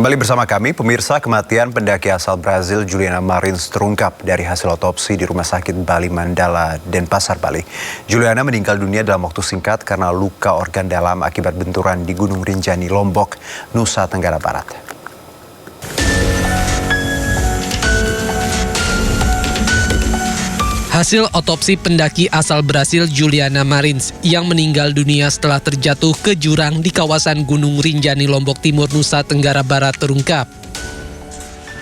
Kembali bersama kami, pemirsa. Kematian pendaki asal Brazil Juliana Marins terungkap dari hasil otopsi di Rumah Sakit Bali Mandala, Denpasar, Bali. Juliana meninggal dunia dalam waktu singkat karena luka organ dalam akibat benturan di Gunung Rinjani, Lombok, Nusa Tenggara Barat. Hasil otopsi pendaki asal Brasil Juliana Marins yang meninggal dunia setelah terjatuh ke jurang di kawasan Gunung Rinjani, Lombok Timur, Nusa Tenggara Barat terungkap.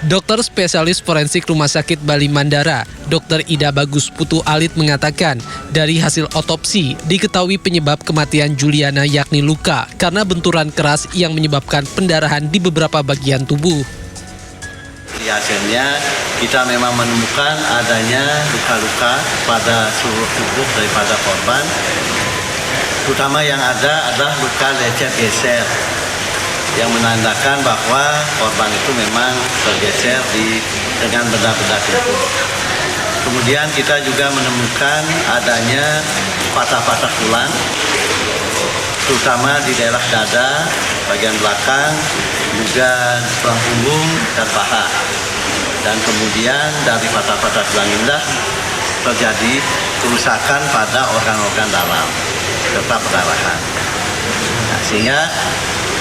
Dokter spesialis forensik Rumah Sakit Bali Mandara, Dr. Ida Bagus Putu Alit mengatakan, dari hasil otopsi diketahui penyebab kematian Juliana yakni luka karena benturan keras yang menyebabkan pendarahan di beberapa bagian tubuh. Di hasilnya kita memang menemukan adanya luka-luka pada seluruh tubuh daripada korban. Terutama yang ada adalah luka lecet geser yang menandakan bahwa korban itu memang tergeser dengan benda-benda tubuh. Kemudian kita juga menemukan adanya patah-patah tulang, terutama di daerah dada, bagian belakang, juga tulang punggung dan paha. Dan kemudian dari patah-patah tulang inilah terjadi kerusakan pada organ-organ dalam serta perdarahan. Nah, sehingga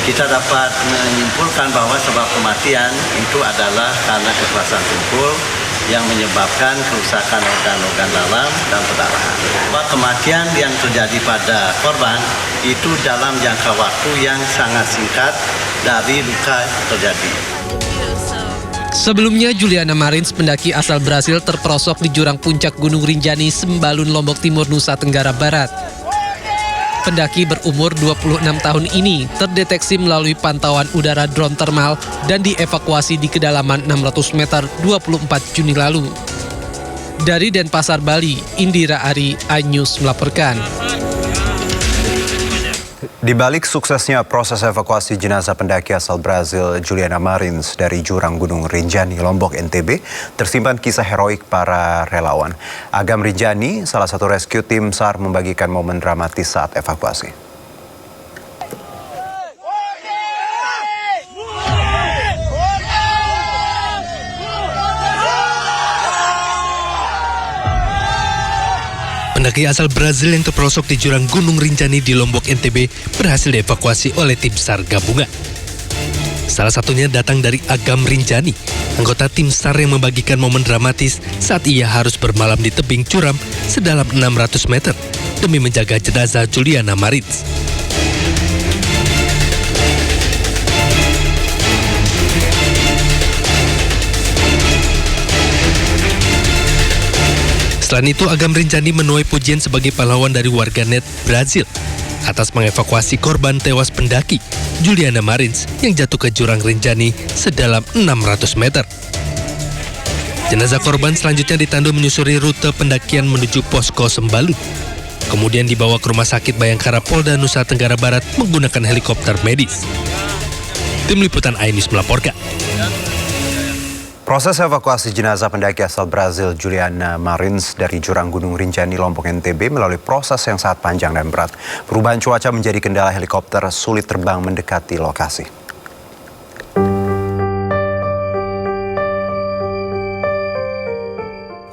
kita dapat menyimpulkan bahwa sebab kematian itu adalah karena kekerasan tubuh yang menyebabkan kerusakan organ-organ dalam dan perdarahan. Kematian yang terjadi pada korban itu dalam jangka waktu yang sangat singkat dari luka terjadi. Sebelumnya, Juliana Marins, pendaki asal Brasil, terperosok di jurang puncak Gunung Rinjani, Sembalun, Lombok Timur, Nusa Tenggara Barat. Pendaki berumur 26 tahun ini terdeteksi melalui pantauan udara drone thermal dan dievakuasi di kedalaman 600 meter 24 Juni lalu. Dari Denpasar, Bali, Indira Ari, iNews melaporkan. Di balik suksesnya proses evakuasi jenazah pendaki asal Brazil Juliana Marins dari jurang Gunung Rinjani, Lombok, NTB, tersimpan kisah heroik para relawan. Agam Rinjani, salah satu rescue tim SAR, membagikan momen dramatis saat evakuasi. Pendaki asal Brazil yang terperosok di jurang Gunung Rinjani di Lombok, NTB berhasil dievakuasi oleh tim SAR gabungan. Salah satunya datang dari Agam Rinjani, anggota tim SAR yang membagikan momen dramatis saat ia harus bermalam di tebing curam sedalam 600 meter demi menjaga jenazah Juliana Marins. Selain itu, Agam Rinjani menuai pujian sebagai pahlawan dari warganet Brazil atas mengevakuasi korban tewas pendaki Juliana Marins yang jatuh ke jurang Rinjani sedalam 600 meter. Jenazah korban selanjutnya ditandu menyusuri rute pendakian menuju posko Sembalun. Kemudian dibawa ke Rumah Sakit Bayangkara Polda Nusa Tenggara Barat menggunakan helikopter medis. Tim Liputan iNews melaporkan. Proses evakuasi jenazah pendaki asal Brazil Juliana Marins dari jurang Gunung Rinjani, Lombok, NTB melalui proses yang sangat panjang dan berat. Perubahan cuaca menjadi kendala helikopter sulit terbang mendekati lokasi.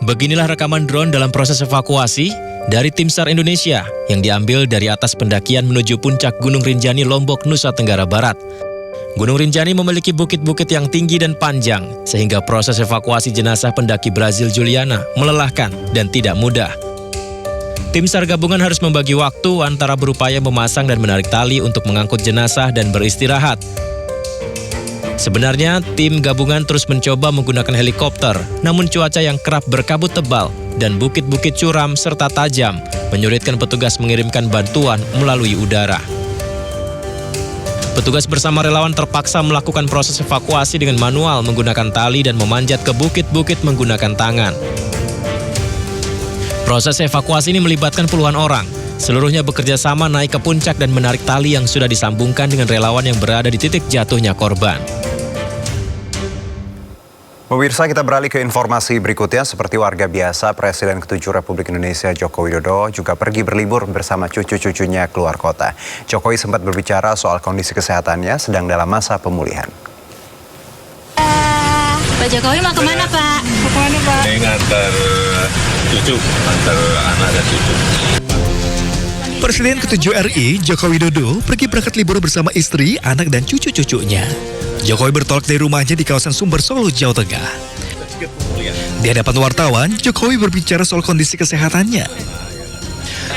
Beginilah rekaman drone dalam proses evakuasi dari tim SAR Indonesia yang diambil dari atas pendakian menuju puncak Gunung Rinjani, Lombok, Nusa Tenggara Barat. Gunung Rinjani memiliki bukit-bukit yang tinggi dan panjang, sehingga proses evakuasi jenazah pendaki Brazil Juliana melelahkan dan tidak mudah. Tim SAR gabungan harus membagi waktu antara berupaya memasang dan menarik tali untuk mengangkut jenazah dan beristirahat. Sebenarnya, tim gabungan terus mencoba menggunakan helikopter, namun cuaca yang kerap berkabut tebal dan bukit-bukit curam serta tajam menyulitkan petugas mengirimkan bantuan melalui udara. Petugas bersama relawan terpaksa melakukan proses evakuasi dengan manual menggunakan tali dan memanjat ke bukit-bukit menggunakan tangan. Proses evakuasi ini melibatkan puluhan orang. Seluruhnya bekerja sama naik ke puncak dan menarik tali yang sudah disambungkan dengan relawan yang berada di titik jatuhnya korban. Pemirsa, kita beralih ke informasi berikutnya. Seperti warga biasa, Presiden ke-7 Republik Indonesia Joko Widodo juga pergi berlibur bersama cucu-cucunya keluar kota. Jokowi sempat berbicara soal kondisi kesehatannya sedang dalam masa pemulihan. Pak Jokowi mau kemana Pak? Ini ngantar cucu, ngantar anak dan cucu. Presiden ke-7 RI, Joko Widodo, pergi berangkat libur bersama istri, anak, dan cucu-cucunya. Jokowi bertolak dari rumahnya di kawasan Sumber, Solo, Jawa Tengah. Di hadapan wartawan, Jokowi berbicara soal kondisi kesehatannya.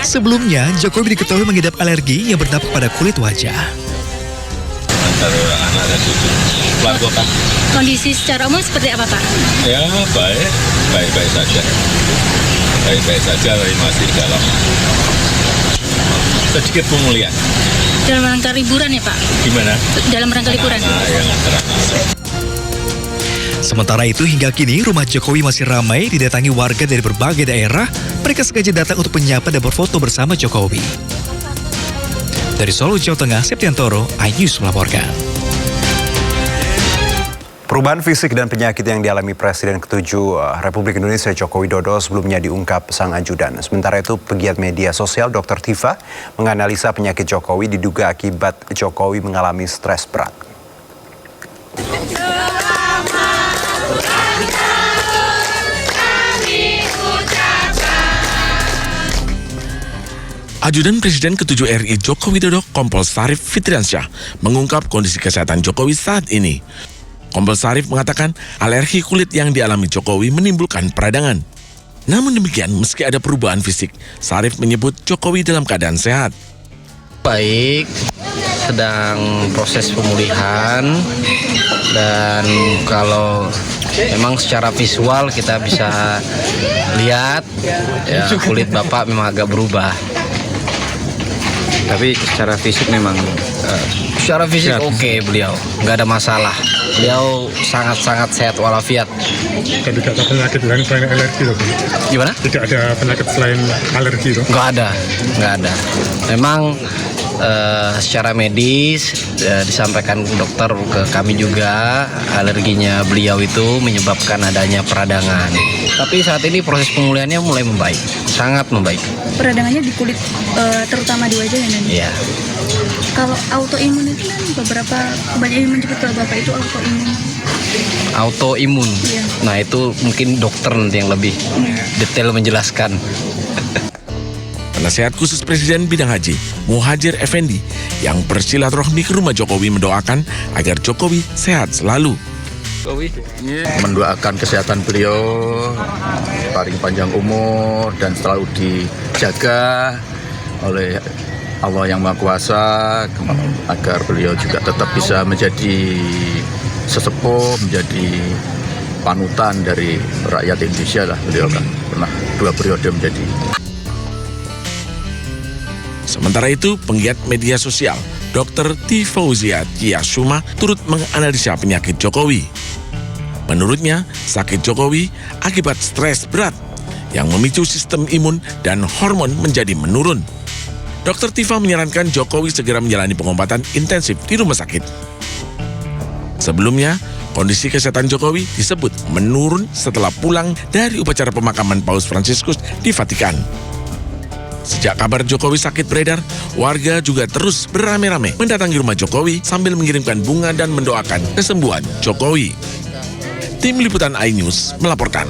Sebelumnya, Jokowi diketahui mengidap alergi yang berdampak pada kulit wajah. Ngantar anak dan cucu. Pulang kota. Kondisi secara umum seperti apa Pak? Ya baik saja. Baik-baik saja, tapi masih dalam sedikit pemulihan. Dalam rangka liburan ya Pak? Gimana? Dalam rangka liburan? Ya ngantar anak. Sementara itu, hingga kini rumah Jokowi masih ramai didatangi warga dari berbagai daerah. Mereka sengaja datang untuk menyapa dan berfoto bersama Jokowi. Dari Solo, Jawa Tengah, Septiantoro, iNews melaporkan. Perubahan fisik dan penyakit yang dialami Presiden ke-7 Republik Indonesia Joko Widodo sebelumnya diungkap sang ajudan. Sementara itu, pegiat media sosial Dr. Tifa menganalisa penyakit Jokowi diduga akibat Jokowi mengalami stres berat. Ajudan Presiden ke-7 RI Joko Widodo, Kompol Sarif Fitriansyah, mengungkap kondisi kesehatan Jokowi saat ini. Kompol Sarif mengatakan alergi kulit yang dialami Jokowi menimbulkan peradangan. Namun demikian, meski ada perubahan fisik, Sarif menyebut Jokowi dalam keadaan sehat. Baik, sedang proses pemulihan, dan kalau memang secara visual kita bisa lihat ya, kulit Bapak memang agak berubah. Tapi secara fisik memang secara fisik oke, beliau nggak ada masalah. Beliau sangat-sangat sehat walafiat. Tidak ada penyakit lain selain alergi loh. Gimana? Tidak ada penyakit selain alergi loh. Nggak ada. Memang secara medis disampaikan dokter ke kami juga alerginya beliau itu menyebabkan adanya peradangan. Tapi saat ini proses pemulihannya mulai membaik, sangat membaik. Peradangannya di kulit, terutama di wajah ya Nani? Iya. Kalau autoimun itu kan banyak yang menyebut kalau Bapak itu autoimun. Autoimun? Iya. Nah itu mungkin dokter nanti yang lebih detail menjelaskan. Penasehat khusus Presiden bidang haji, Muhajir Effendi, yang bersilaturahmi ke rumah Jokowi mendoakan agar Jokowi sehat selalu. Mendoakan kesehatan beliau, paling panjang umur dan selalu dijaga oleh Allah yang Maha Kuasa, agar beliau juga tetap bisa menjadi sesepuh, menjadi panutan dari rakyat Indonesia lah. Beliau kan pernah 2 periode menjadi. Sementara itu, penggiat media sosial Dr. Tifauzia Tiasuma turut menganalisa penyakit Jokowi. Menurutnya, sakit Jokowi akibat stres berat yang memicu sistem imun dan hormon menjadi menurun. Dr. Tifa menyarankan Jokowi segera menjalani pengobatan intensif di rumah sakit. Sebelumnya, kondisi kesehatan Jokowi disebut menurun setelah pulang dari upacara pemakaman Paus Fransiskus di Vatikan. Sejak kabar Jokowi sakit beredar, warga juga terus beramai-ramai mendatangi rumah Jokowi sambil mengirimkan bunga dan mendoakan kesembuhan Jokowi. Tim Liputan iNews melaporkan.